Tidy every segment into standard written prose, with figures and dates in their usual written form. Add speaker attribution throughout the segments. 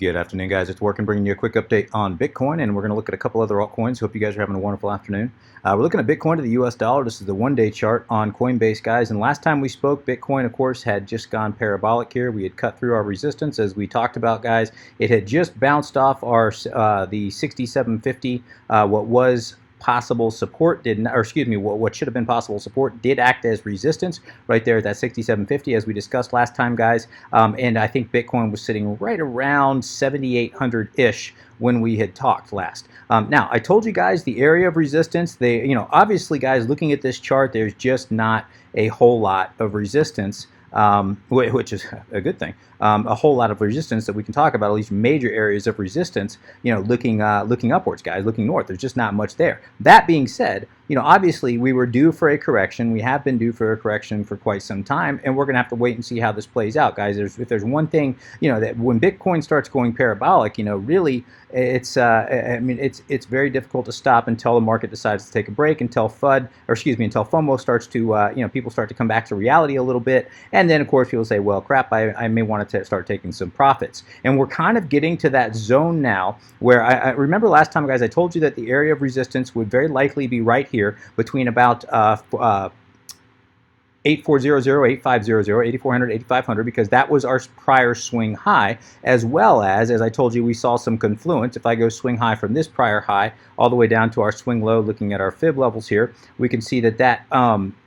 Speaker 1: Good afternoon, guys. It's Workin, bringing you a quick update on Bitcoin, and we're going to look at a couple other altcoins. Hope you guys are having a wonderful afternoon. We're looking at Bitcoin to the US dollar. This is the one-day chart on Coinbase, guys. And last time we spoke, Bitcoin, of course, had just gone parabolic here. We had cut through our resistance, as we talked about, guys. It had just bounced off our the 6750, what was possible support did, or excuse me, what should have been possible support did act as resistance right there at that 6750, as we discussed last time, guys. And I think Bitcoin was sitting right around 7,800-ish when we had talked last. Now, I told you guys the area of resistance. Obviously, guys, looking at this chart, there's just not a whole lot of resistance. Which is a good thing. A whole lot of resistance that we can talk about, at least major areas of resistance, looking upwards, guys, looking north. There's just not much there. That being said, obviously we were due for a correction. We have been due for a correction for quite some time, and we're going to have to wait and see how this plays out, guys. If there's one thing, that when Bitcoin starts going parabolic, really, it's very difficult to stop until the market decides to take a break, until FOMO starts to, people start to come back to reality a little bit, and then of course people say, well, crap, I may want to start taking some profits. And we're kind of getting to that zone now where I remember last time, guys, I told you that the area of resistance would very likely be right here between about 8400, 8500, 8400, 8500, because that was our prior swing high, as well as I told you, we saw some confluence. If I go swing high from this prior high all the way down to our swing low, looking at our fib levels here, we can see that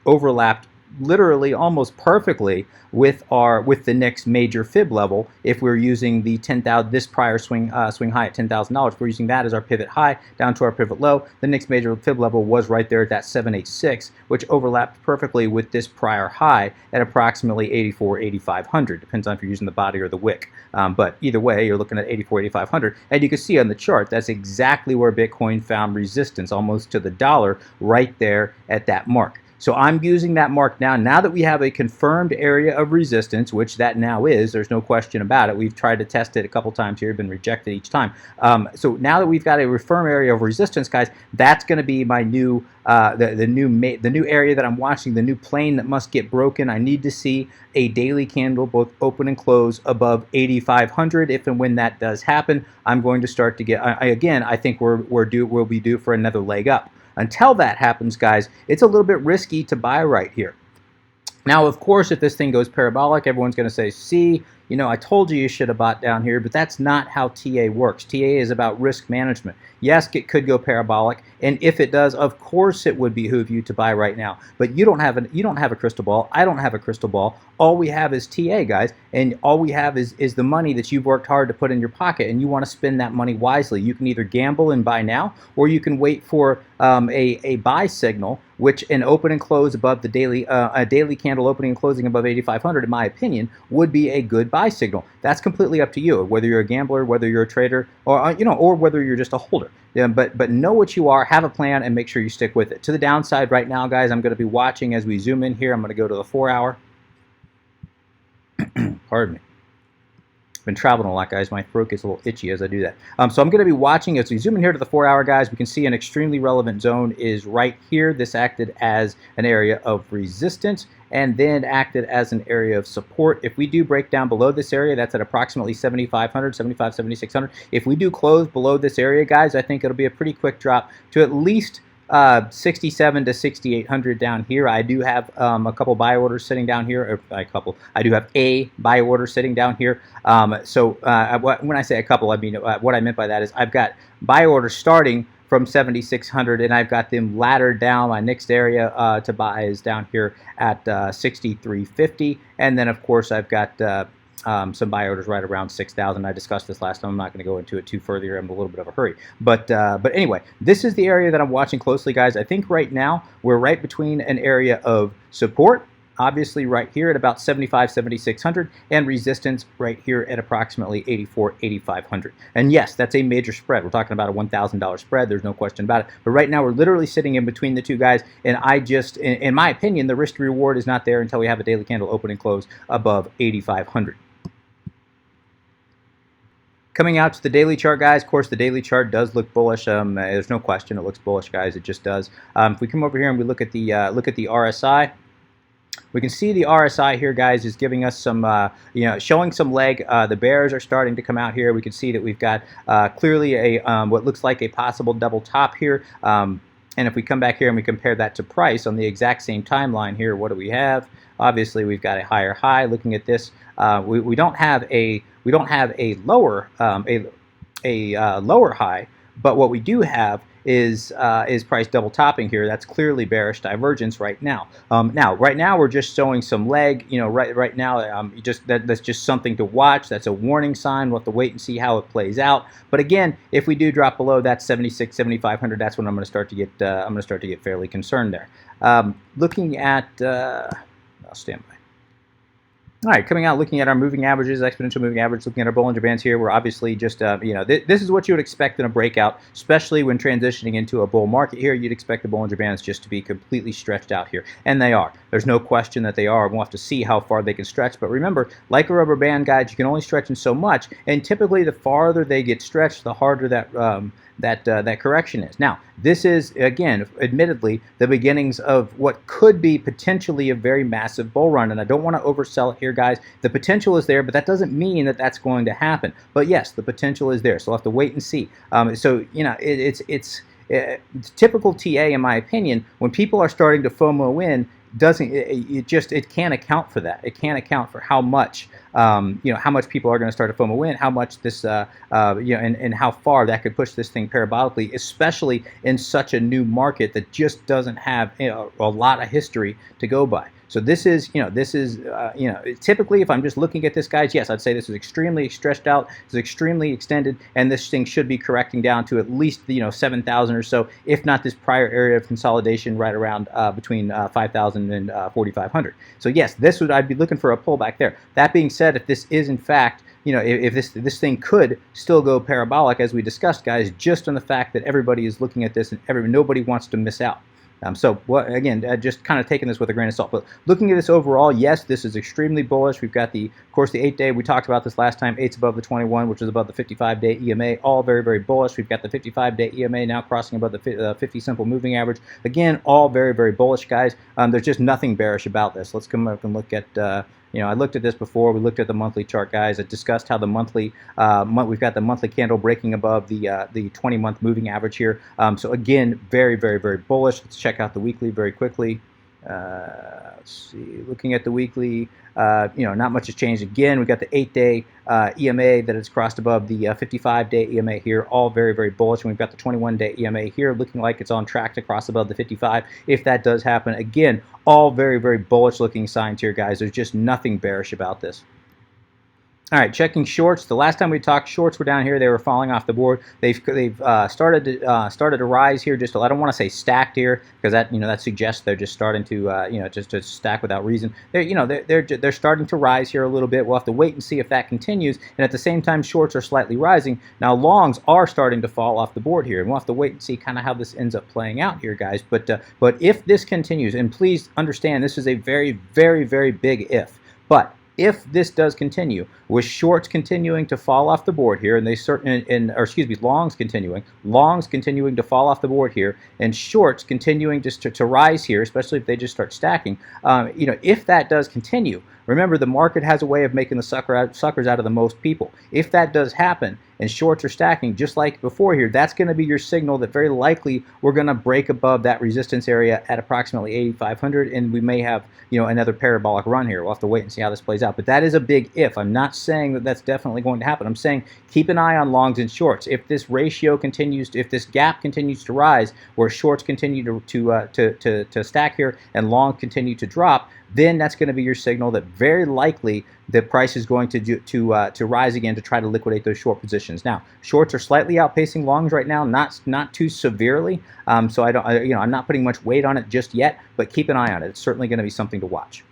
Speaker 1: overlapped literally almost perfectly with the next major fib level. If we're using the 10,000, this prior swing high at $10,000, if we're using that as our pivot high down to our pivot low, the next major fib level was right there at that 786, which overlapped perfectly with this prior high at approximately 8,500. Depends on if you're using the body or the wick, but either way, you're looking at 8,500, and you can see on the chart that's exactly where Bitcoin found resistance, almost to the dollar, right there at that mark. So I'm using that mark now that we have a confirmed area of resistance, which that now is. There's no question about it. We've tried to test it a couple times here, been rejected each time. So now that we've got a firm area of resistance, guys, that's going to be my new the new area that I'm watching, the new plane that must get broken. I need to see a daily candle, both open and close, above 8,500. If and when that does happen, I'm going to start to get. I think we'll be due for another leg up. Until that happens, guys, it's a little bit risky to buy right here. Now, of course, if this thing goes parabolic, everyone's going to say, see, I told you should have bought down here, but that's not how TA works. TA is about risk management. Yes, it could go parabolic, and if it does, of course it would behoove you to buy right now. But you don't have a crystal ball. I don't have a crystal ball. All we have is TA, guys, and all we have is the money that you've worked hard to put in your pocket, and you want to spend that money wisely. You can either gamble and buy now, or you can wait for a buy signal, which an open and close above the daily, a daily candle opening and closing above 8,500, in my opinion, would be a good buy signal. That's completely up to you, whether you're a gambler, whether you're a trader, or or whether you're just a holder. Yeah, but know what you are, have a plan, and make sure you stick with it. To the downside right now, guys, I'm going to be watching as we zoom in here. I'm going to go to the 4-hour. Pardon me. Been traveling a lot, guys. My throat gets a little itchy as I do that. So I'm going to be watching as we zoom in here to the 4-hour, guys. We can see an extremely relevant zone is right here. This acted as an area of resistance and then acted as an area of support. If we do break down below this area, that's at approximately 7,500, 7,600. If we do close below this area, guys, I think it'll be a pretty quick drop to at least 67 to 6,800 down here. I do have a couple buy orders sitting down here. I do have a buy order sitting down here. When I say a couple, I mean what I meant by that is I've got buy orders starting from 7,600, and I've got them laddered down. My next area to buy is down here at 6,350, and then of course I've got some buy orders right around 6,000. I discussed this last time. I'm not going to go into it too further. I'm in a little bit of a hurry. But anyway, this is the area that I'm watching closely, guys. I think right now we're right between an area of support, obviously right here at about 75, 7,600, and resistance right here at approximately 84, 8,500. And yes, that's a major spread. We're talking about a $1,000 spread. There's no question about it. But right now we're literally sitting in between the two guys, and in my opinion, the risk to reward is not there until we have a daily candle open and close above 8,500. Coming out to the daily chart, guys, of course, the daily chart does look bullish. There's no question it looks bullish, guys. It just does. If we come over here and we look at the RSI, We can see the RSI here, guys, is giving us some, showing some leg. The bears are starting to come out here. We can see that we've got clearly a what looks like a possible double top here. And if we come back here and we compare that to price on the exact same timeline here, what do we have? Obviously, we've got a higher high. Looking at this, we don't have a lower lower high, but what we do have is price double topping here. That's clearly bearish divergence right now. Right now we're just showing some leg. Right now, that's just something to watch. That's a warning sign. We'll have to wait and see how it plays out. But again, if we do drop below that 76, 7,500, that's when I'm going to start to get fairly concerned there. Looking at, I'll stand by. All right, coming out, looking at our moving averages, exponential moving average, looking at our Bollinger Bands here, we're obviously just, this is what you would expect in a breakout, especially when transitioning into a bull market here. You'd expect the Bollinger Bands just to be completely stretched out here, and they are. There's no question that they are. We'll have to see how far they can stretch, but remember, like a rubber band, guys, you can only stretch in so much, and typically the farther they get stretched, the harder that correction is. Now, this is, again, admittedly, the beginnings of what could be potentially a very massive bull run, and I don't want to oversell it here, guys. The potential is there, but that doesn't mean that that's going to happen. But yes, the potential is there, so we'll have to wait and see. It's typical TA, in my opinion, when people are starting to FOMO in, it can't account for that. It can't account for how much how much people are going to start to FOMO in, how much this and how far that could push this thing parabolically, especially in such a new market that just doesn't have a lot of history to go by. So this is, typically, if I'm just looking at this, guys, yes, I'd say this is extremely stretched out, it's extremely extended, and this thing should be correcting down to at least, 7,000 or so, if not this prior area of consolidation right around between 5,000 and 4,500. So yes, I'd be looking for a pullback there. That being said, if this is in fact, if this thing could still go parabolic, as we discussed, guys, just on the fact that everybody is looking at this and nobody wants to miss out. Again, just kind of taking this with a grain of salt. But looking at this overall, yes, this is extremely bullish. We've got of course, the 8-day. We talked about this last time. 8's above the 21, which is above the 55-day EMA. All very, very bullish. We've got the 55-day EMA now crossing above the 50 simple moving average. Again, all very, very bullish, guys. There's just nothing bearish about this. Let's come up and look at. I looked at this before. We looked at the monthly chart, guys. I discussed how the monthly, we've got the monthly candle breaking above the 20-month moving average here. So again, very, very, very bullish. Let's check out the weekly very quickly. Let's see. Looking at the weekly, not much has changed. Again, we've got the 8-day EMA that has crossed above the 55-day EMA here, all very, very bullish. And we've got the 21-day EMA here looking like it's on track to cross above the 55. If that does happen, again, all very, very bullish looking signs here, guys. There's just nothing bearish about this. All right, checking shorts. The last time we talked, shorts were down here. They were falling off the board. They've started to rise here. Just I don't want to say stacked here because that suggests they're just starting to just to stack without reason. They're starting to rise here a little bit. We'll have to wait and see if that continues. And at the same time, shorts are slightly rising. Now longs are starting to fall off the board here, and we'll have to wait and see kind of how this ends up playing out here, guys. But if this continues, and please understand this is a very, very, very big if, but if this does continue, with shorts continuing to fall off the board here, and longs continuing to fall off the board here, and shorts continuing just to rise here, especially if they just start stacking, if that does continue, remember the market has a way of making the suckers out of the most people. If that does happen, and shorts are stacking just like before here, that's going to be your signal that very likely we're going to break above that resistance area at approximately 8,500, and we may have another parabolic run here. We'll have to wait and see how this plays out. But that is a big if. I'm not saying that that's definitely going to happen. I'm saying keep an eye on longs and shorts. If this ratio continues, if this gap continues to rise, where shorts continue to stack here and longs continue to drop, then that's going to be your signal that very likely the price is going to rise again to try to liquidate those short positions. Now, shorts are slightly outpacing longs right now, not too severely. So I'm not putting much weight on it just yet, but keep an eye on it. It's certainly going to be something to watch.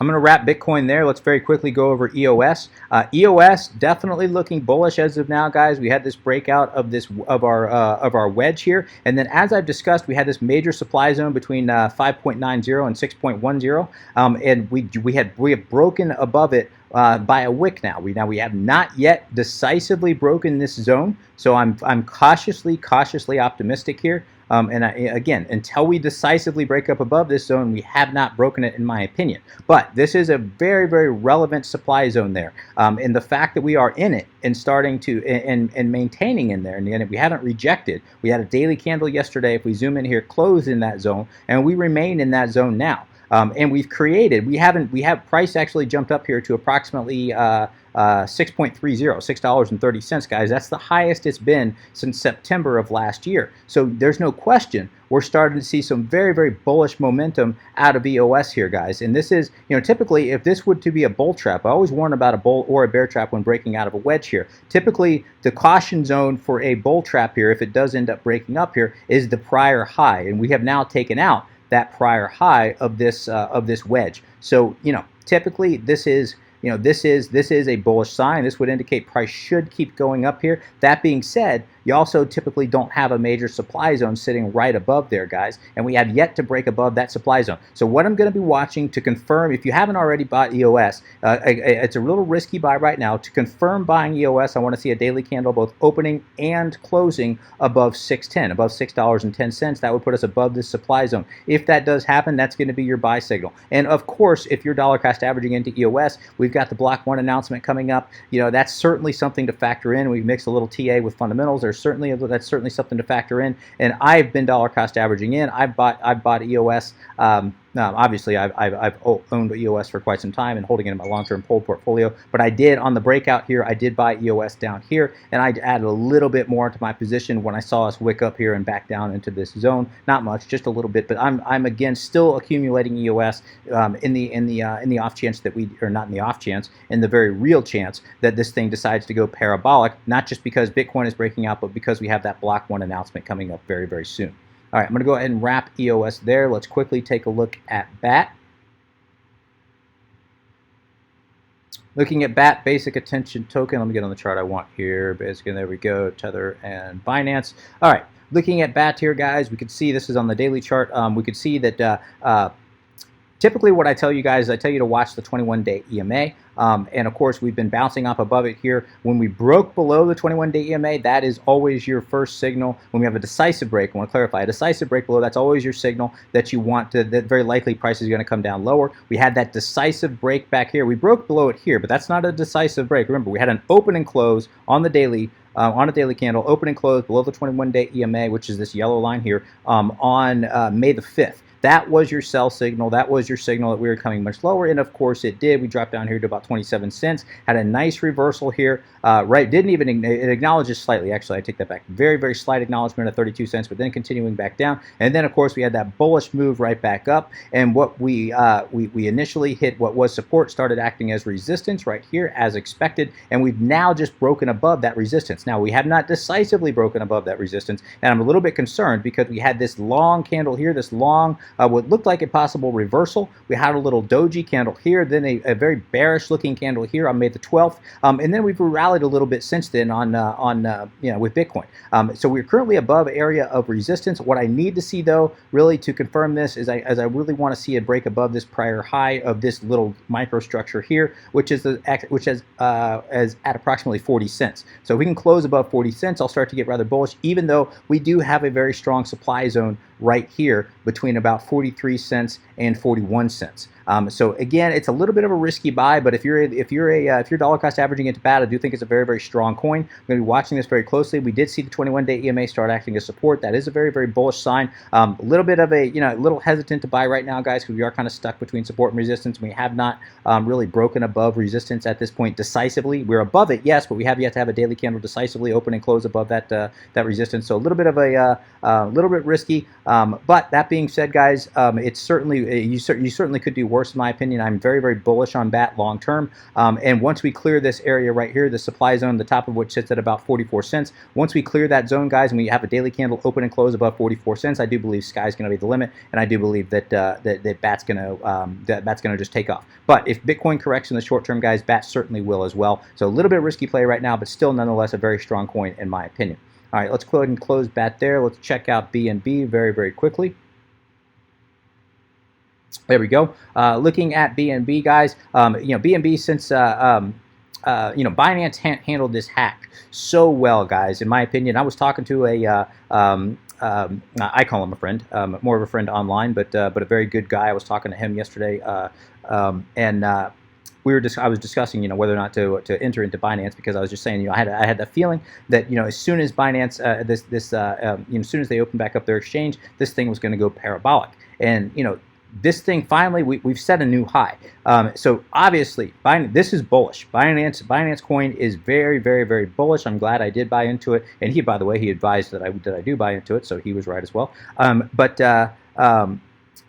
Speaker 1: I'm going to wrap Bitcoin there. Let's very quickly go over EOS. EOS definitely looking bullish as of now, guys. We had this breakout of our wedge here, and then as I've discussed, we had this major supply zone between 5.90 and 6.10, and we have broken above it by a wick now. We have not yet decisively broken this zone, so I'm cautiously optimistic here. Again, until we decisively break up above this zone, we have not broken it, in my opinion. But this is a very, very relevant supply zone there. And the fact that we are in it and starting to and maintaining in there, and again, we haven't rejected. We had a daily candle yesterday. If we zoom in here, closed in that zone, and we remain in that zone now. And we have price actually jumped up here to approximately 6.30, $6.30, guys. That's the highest it's been since September of last year. So there's no question we're starting to see some very, very bullish momentum out of EOS here, guys. And this is, typically if this were to be a bull trap, I always warn about a bull or a bear trap when breaking out of a wedge here. Typically, the caution zone for a bull trap here, if it does end up breaking up here, is the prior high. And we have now taken out that prior high of this wedge. So typically this is a bullish sign. This would indicate price should keep going up here. That being said, you also typically don't have a major supply zone sitting right above there, guys, and we have yet to break above that supply zone. So what I'm going to be watching to confirm, if you haven't already bought EOS, it's a little risky buy right now. To confirm buying EOS, I want to see a daily candle both opening and closing above 610, above $6.10. That would put us above this supply zone. If that does happen, that's going to be your buy signal. And of course, if you're dollar cost averaging into EOS, we've got the block 1 announcement coming up. That's certainly something to factor in. We've mixed a little TA with fundamentals. That's certainly something to factor in. And I've been dollar cost averaging in. I've bought EOS. Obviously, I've owned EOS for quite some time and holding it in my long-term hold portfolio. But I did, on the breakout here, I did buy EOS down here, and I added a little bit more to my position when I saw us wick up here and back down into this zone. Not much, just a little bit. But I'm again still accumulating EOS in the off chance that not in the off chance, in the very real chance that this thing decides to go parabolic. Not just because Bitcoin is breaking out, but because we have that block 1 announcement coming up very, very soon. All right, I'm going to go ahead and wrap EOS there. Let's quickly take a look at BAT. Looking at BAT, basic attention token. Let me get on the chart I want here. Basically, there we go, Tether and Binance. All right, looking at BAT here, guys, we can see this is on the daily chart. We could see that typically what I tell you guys is I tell you to watch the 21-day EMA. And of course, we've been bouncing up above it here. When we broke below the 21-day EMA, that is always your first signal. When we have a decisive break, I want to clarify, a decisive break below, that's always your signal that you want to, that very likely price is going to come down lower. We had that decisive break back here. We broke below it here, but that's not a decisive break. Remember, we had an open and close on the daily, on a daily candle, open and close below the 21-day EMA, which is this yellow line here, on May the 5th. That was your sell signal. That was your signal that we were coming much lower. And of course it did. We dropped down here to about 27 cents. Had a nice reversal here. Right, didn't even, it acknowledges slightly. Actually, I take that back. Very, very slight acknowledgement of 32 cents, but then continuing back down. And then of course we had that bullish move right back up. And what we initially hit what was support, started acting as resistance right here as expected. And we've now just broken above that resistance. Now we have not decisively broken above that resistance. And I'm a little bit concerned because we had this long candle here, this long, what looked like a possible reversal. We had a little doji candle here, then a very bearish looking candle here on May the 12th, and then we've rallied a little bit since then with Bitcoin. So we're currently above area of resistance. What I need to see though, really to confirm this, is I really want to see a break above this prior high of this little microstructure here, which is at approximately 40 cents. So if we can close above 40 cents, I'll start to get rather bullish, even though we do have a very strong supply zone right here between about 43 cents and 41 cents. So again, it's a little bit of a risky buy, but if you're dollar cost averaging into BAT, I do think it's a very, very strong coin. I'm going to be watching this very closely. We did see the 21-day EMA start acting as support. That is a very, very bullish sign. A little bit of a little hesitant to buy right now, guys, because we are kind of stuck between support and resistance. We have not really broken above resistance at this point decisively. We're above it, yes, but we have yet to have a daily candle decisively open and close above that resistance. So a little bit of a little bit risky. But that being said, guys, it's certainly you certainly could do worse in my opinion. I'm very, very bullish on BAT long term. And once we clear this area right here, the supply zone, the top of which sits at about 44 cents. Once we clear that zone, guys, and we have a daily candle open and close above 44 cents, I do believe sky's going to be the limit, and I do believe that that BAT's going to just take off. But if Bitcoin corrects in the short term, guys, BAT certainly will as well. So a little bit risky play right now, but still nonetheless a very strong coin in my opinion. All right, let's go ahead and close BAT there. Let's check out BNB very, very quickly. There we go. Looking at BNB, guys, BNB, since Binance handled this hack so well, guys. In my opinion, I was talking to a I call him a friend, more of a friend online, but a very good guy. I was talking to him yesterday, and I was discussing, whether or not to enter into Binance, because I was just saying, I had the feeling that, as soon as Binance, as soon as they open back up their exchange, this thing was going to go parabolic, and this thing finally, we've set a new high. So obviously, this is bullish. Binance coin is very, very, very bullish. I'm glad I did buy into it. And he, by the way, he advised that I do buy into it, so he was right as well.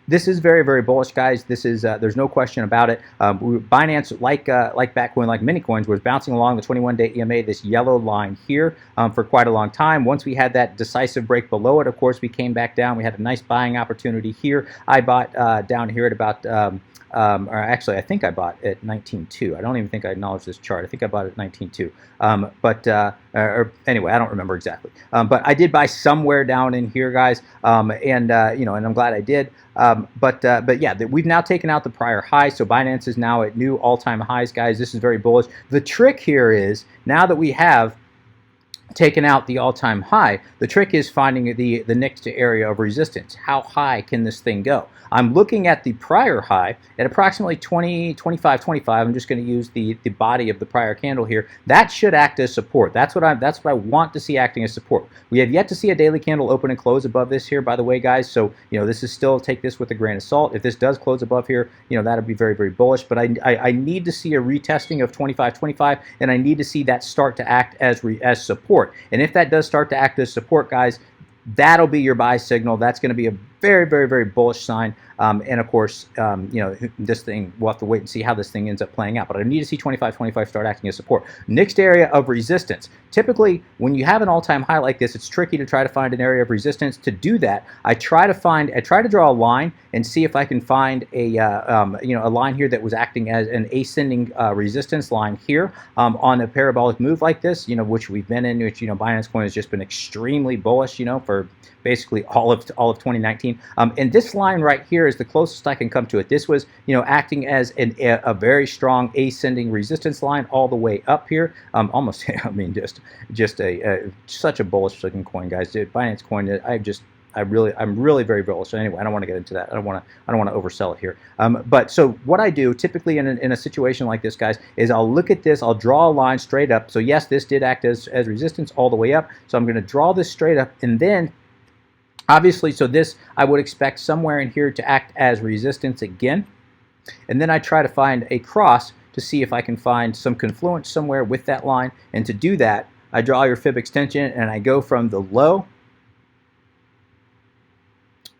Speaker 1: This is very, very bullish, guys. This is there's no question about it. Binance, like Batcoin, like many coins, was bouncing along the 21-day EMA, this yellow line here, for quite a long time. Once we had that decisive break below it, of course, we came back down. We had a nice buying opportunity here. I bought down here at about or actually, I think I bought at 19.2. I don't even think I acknowledged this chart. I think I bought it at 19.2. Or anyway, I don't remember exactly. But I did buy somewhere down in here, guys. And I'm glad I did. But yeah, we've now taken out the prior high, so Binance is now at new all-time highs, guys. This is very bullish. The trick here is, now that we have taken out the all-time high, the trick is finding the next area of resistance. How high can this thing go? I'm looking at the prior high at approximately 25. I'm just going to use the body of the prior candle here. That should act as support. That's what I want to see acting as support. We have yet to see a daily candle open and close above this here, by the way, guys. So this is still, take this with a grain of salt. If this does close above here, that'll be very, very bullish. But I need to see a retesting of 25, and I need to see that start to act as support. And if that does start to act as support, guys, that'll be your buy signal. That's going to be a very, very, very bullish sign. And of course, this thing, we'll have to wait and see how this thing ends up playing out. But I need to see 25 start acting as support. Next area of resistance. Typically, when you have an all-time high like this, it's tricky to try to find an area of resistance. To do that, I try to draw a line and see if I can find a line here that was acting as an ascending resistance line here on a parabolic move like this, which we've been in, which Binance coin has just been extremely bullish, for basically all of 2019. And this line right here is the closest I can come to it. This was, acting as a very strong ascending resistance line all the way up here. Almost, I mean, just such a bullish looking coin, guys. Dude, Binance coin, I'm really very bullish. So anyway, I don't want to get into that. I don't want to oversell it here. But so what I do typically in a situation like this, guys, is I'll look at this. I'll draw a line straight up. So yes, this did act as resistance all the way up. So I'm going to draw this straight up, and then obviously, so this I would expect somewhere in here to act as resistance again. And then I try to find a cross to see if I can find some confluence somewhere with that line. And to do that, I draw your fib extension, and I go from the low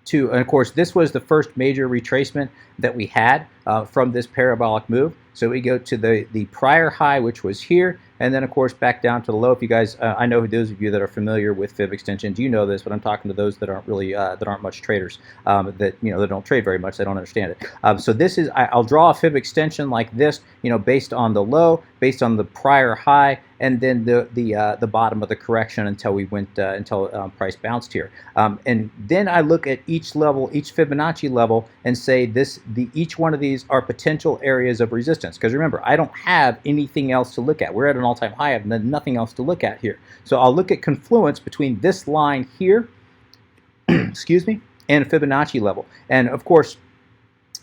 Speaker 1: to, and of course, this was the first major retracement that we had from this parabolic move. So we go to the prior high, which was here, and then of course back down to the low. If you guys, I know those of you that are familiar with fib extensions, you know this, but I'm talking to those that aren't really that aren't much traders, that don't trade very much. They don't understand it. So this is, I'll draw a fib extension like this, based on the low, based on the prior high, and then the bottom of the correction until we went until price bounced here. And then I look at each level, each Fibonacci level, and say each one of these are potential areas of resistance. Because remember, I don't have anything else to look at. We're at an all-time high. I have nothing else to look at here. So I'll look at confluence between this line here, excuse me, and a Fibonacci level. And of course,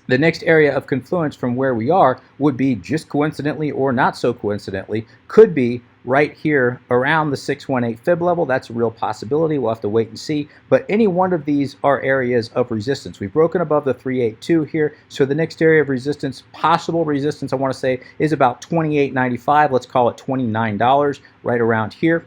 Speaker 1: the next area of confluence from where we are would be, just coincidentally or not so coincidentally, could be right here around the 618 fib level. That's a real possibility. We'll have to wait and see. But any one of these are areas of resistance. We've broken above the 382 here. So the next area of resistance, possible resistance, I want to say, is about $28.95. Let's call it $29, right around here.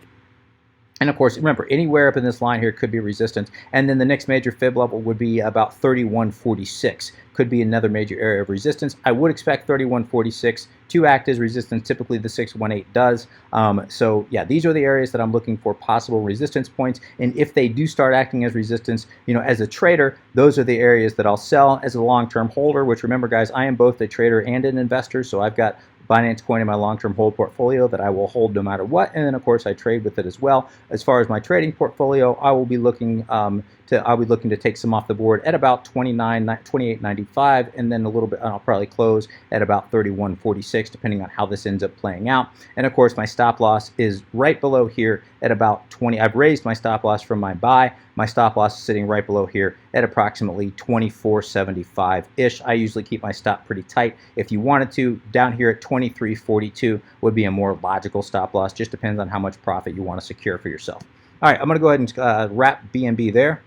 Speaker 1: And of course, remember, anywhere up in this line here could be resistance. And then the next major fib level would be about 31.46. Could be another major area of resistance. I would expect 31.46 to act as resistance. Typically, the 618 does. So yeah, these are the areas that I'm looking for possible resistance points. And if they do start acting as resistance, as a trader, those are the areas that I'll sell. As a long-term holder, which remember, guys, I am both a trader and an investor. So I've got Binance coin in my long-term hold portfolio that I will hold no matter what, and then of course I trade with it as well. As far as my trading portfolio, I will be looking to take some off the board at about 28.95, and then a little bit, I'll probably close at about 31.46, depending on how this ends up playing out. And of course, my stop loss is right below here at about 20. I've raised my stop loss from my buy. My stop loss is sitting right below here at approximately 24.75-ish. I usually keep my stop pretty tight. If you wanted to, down here at 23.42 would be a more logical stop loss. Just depends on how much profit you want to secure for yourself. All right, I'm going to go ahead and wrap BNB there.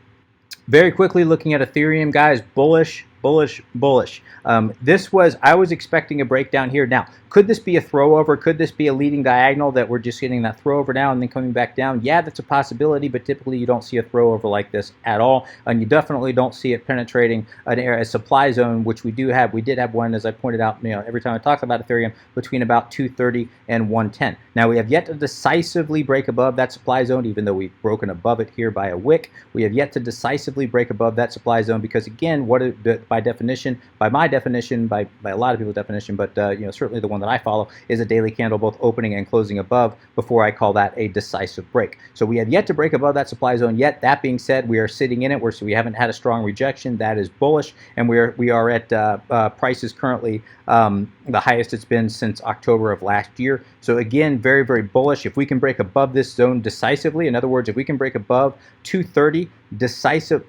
Speaker 1: Very quickly looking at Ethereum, guys, bullish, bullish, bullish. I was expecting a breakdown here. Now, could this be a throwover? Could this be a leading diagonal that we're just getting that throwover now and then coming back down? Yeah, that's a possibility, but typically you don't see a throwover like this at all, and you definitely don't see it penetrating a supply zone, which we do have. We did have one, as I pointed out, every time I talk about Ethereum, between about 230 and 110. Now, we have yet to decisively break above that supply zone, even though we've broken above it here by a wick. We have yet to decisively break above that supply zone because, again, by my definition, by a lot of people's definition, but certainly the one that I follow, is a daily candle both opening and closing above before I call that a decisive break. So we have yet to break above that supply zone yet. That being said, we are sitting in it. So we haven't had a strong rejection. That is bullish, and we are at prices currently the highest it's been since October of last year. So again, very, very bullish. If we can break above this zone decisively, in other words, if we can break above 230 decisive,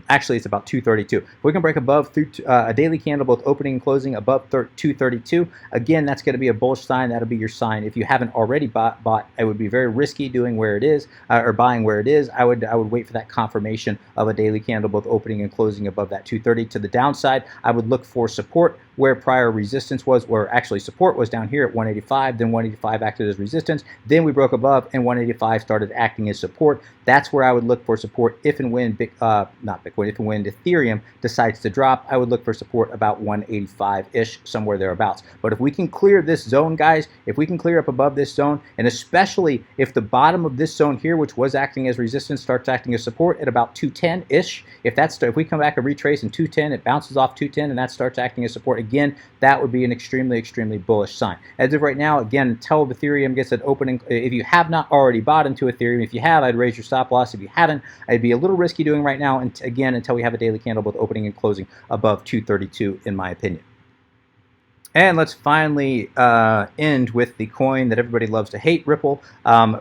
Speaker 1: actually it's about 232. If we can break above through a daily candle both opening and closing above 232, again, that's going to be a bullish sign. That'll be your sign. If you haven't already bought, it would be very risky doing where it is or buying where it is. I would wait for that confirmation of a daily candle both opening and closing above that 230. To the downside, I would look for support where prior resistance was, or actually support was down here at 185, then 185 acted as resistance, then we broke above and 185 started acting as support. That's where I would look for support if and when if and when Ethereum decides to drop. I would look for support about 185-ish, somewhere thereabouts. But if we can clear this zone, guys, if we can clear up above this zone, and especially if the bottom of this zone here, which was acting as resistance, starts acting as support at about 210-ish, if we come back and retrace in 210, it bounces off 210 and that starts acting as support again, that would be an extremely, extremely bullish sign. As of right now, again, until Ethereum gets an opening, if you have not already bought into Ethereum, if you have, I'd raise your stop loss. If you haven't, I'd be a little risky doing right now, and again, until we have a daily candle both opening and closing above 232, in my opinion. And let's finally end with the coin that everybody loves to hate, Ripple.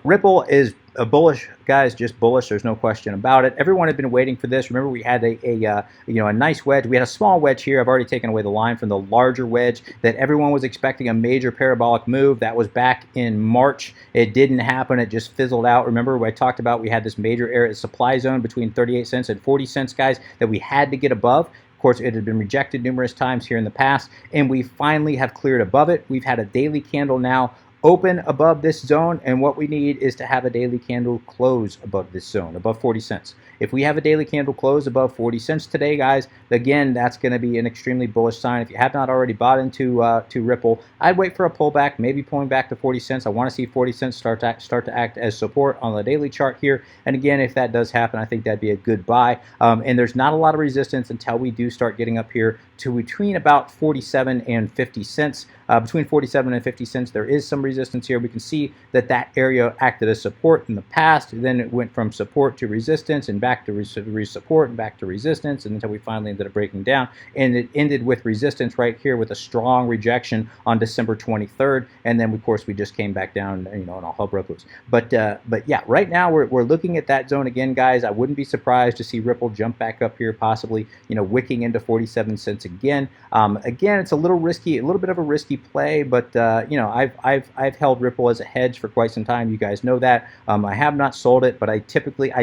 Speaker 1: Ripple is a bullish, guys, just bullish. There's no question about it. Everyone had been waiting for this. Remember, we had a nice wedge. We had a small wedge here. I've already taken away the line from the larger wedge that everyone was expecting a major parabolic move. That was back in March. It didn't happen. It just fizzled out. Remember, I talked about we had this major area supply zone between 38 cents and 40 cents, guys, that we had to get above. Of course, it had been rejected numerous times here in the past, and we finally have cleared above it. We've had a daily candle now open above this zone, and what we need is to have a daily candle close above this zone, above 40 cents. If we have a daily candle close above 40 cents today, guys, again, that's going to be an extremely bullish sign. If you have not already bought into to Ripple, I'd wait for a pullback, maybe pulling back to 40 cents. I want to see 40 cents start to act as support on the daily chart here. And again, if that does happen, I think that'd be a good buy. And there's not a lot of resistance until we do start getting up here to between about 47 and 50 cents. Between 47 and 50 cents, there is some resistance here. We can see that area acted as support in the past. Then it went from support to resistance and back to support and back to resistance until we finally ended up breaking down. And it ended with resistance right here with a strong rejection on December 23rd. And then, of course, we just came back down, and all hell broke loose. But yeah, right now we're looking at that zone again, guys. I wouldn't be surprised to see Ripple jump back up here, possibly, wicking into 47 cents again. Again, it's a little risky, a little bit of a risky play, but I've held Ripple as a hedge for quite some time. You guys know that. I have not sold it, but I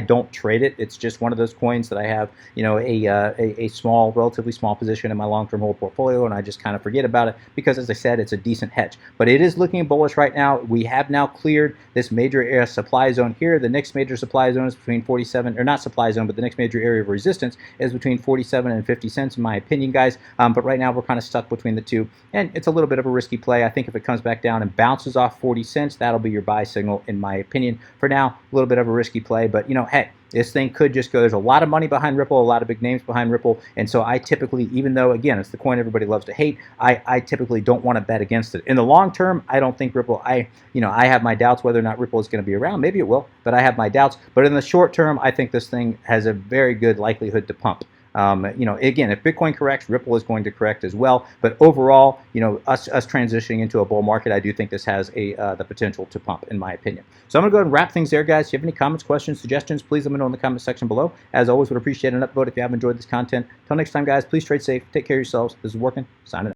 Speaker 1: don't trade it. It's just one of those coins that I have, a small, relatively small position in my long-term hold portfolio, and I just kind of forget about it because, as I said, it's a decent hedge. But it is looking bullish right now. We have now cleared this major area supply zone here. The next major supply zone is between 47, or not supply zone, but the next major area of resistance is between 47 and 50 cents, in my opinion, guys. But right now we're kind of stuck between the two, and it's a little bit of of a risky play. I think if it comes back down and bounces off 40 cents, that'll be your buy signal, in my opinion. For now, a little bit of a risky play, but hey, this thing could just go. There's a lot of money behind Ripple, a lot of big names behind Ripple, and so I typically, even though again it's the coin everybody loves to hate, I typically don't want to bet against it. In the long term, I don't think Ripple. I have my doubts whether or not Ripple is going to be around. Maybe it will, but I have my doubts. But in the short term, I think this thing has a very good likelihood to pump. Again, if Bitcoin corrects, Ripple is going to correct as well. But overall, us transitioning into a bull market, I do think this has the potential to pump, in my opinion. So I'm going to go ahead and wrap things there, guys. If you have any comments, questions, suggestions, please let me know in the comment section below. As always, would appreciate an upvote if you have enjoyed this content. Until next time, guys, please trade safe. Take care of yourselves. This is Workin, signing out.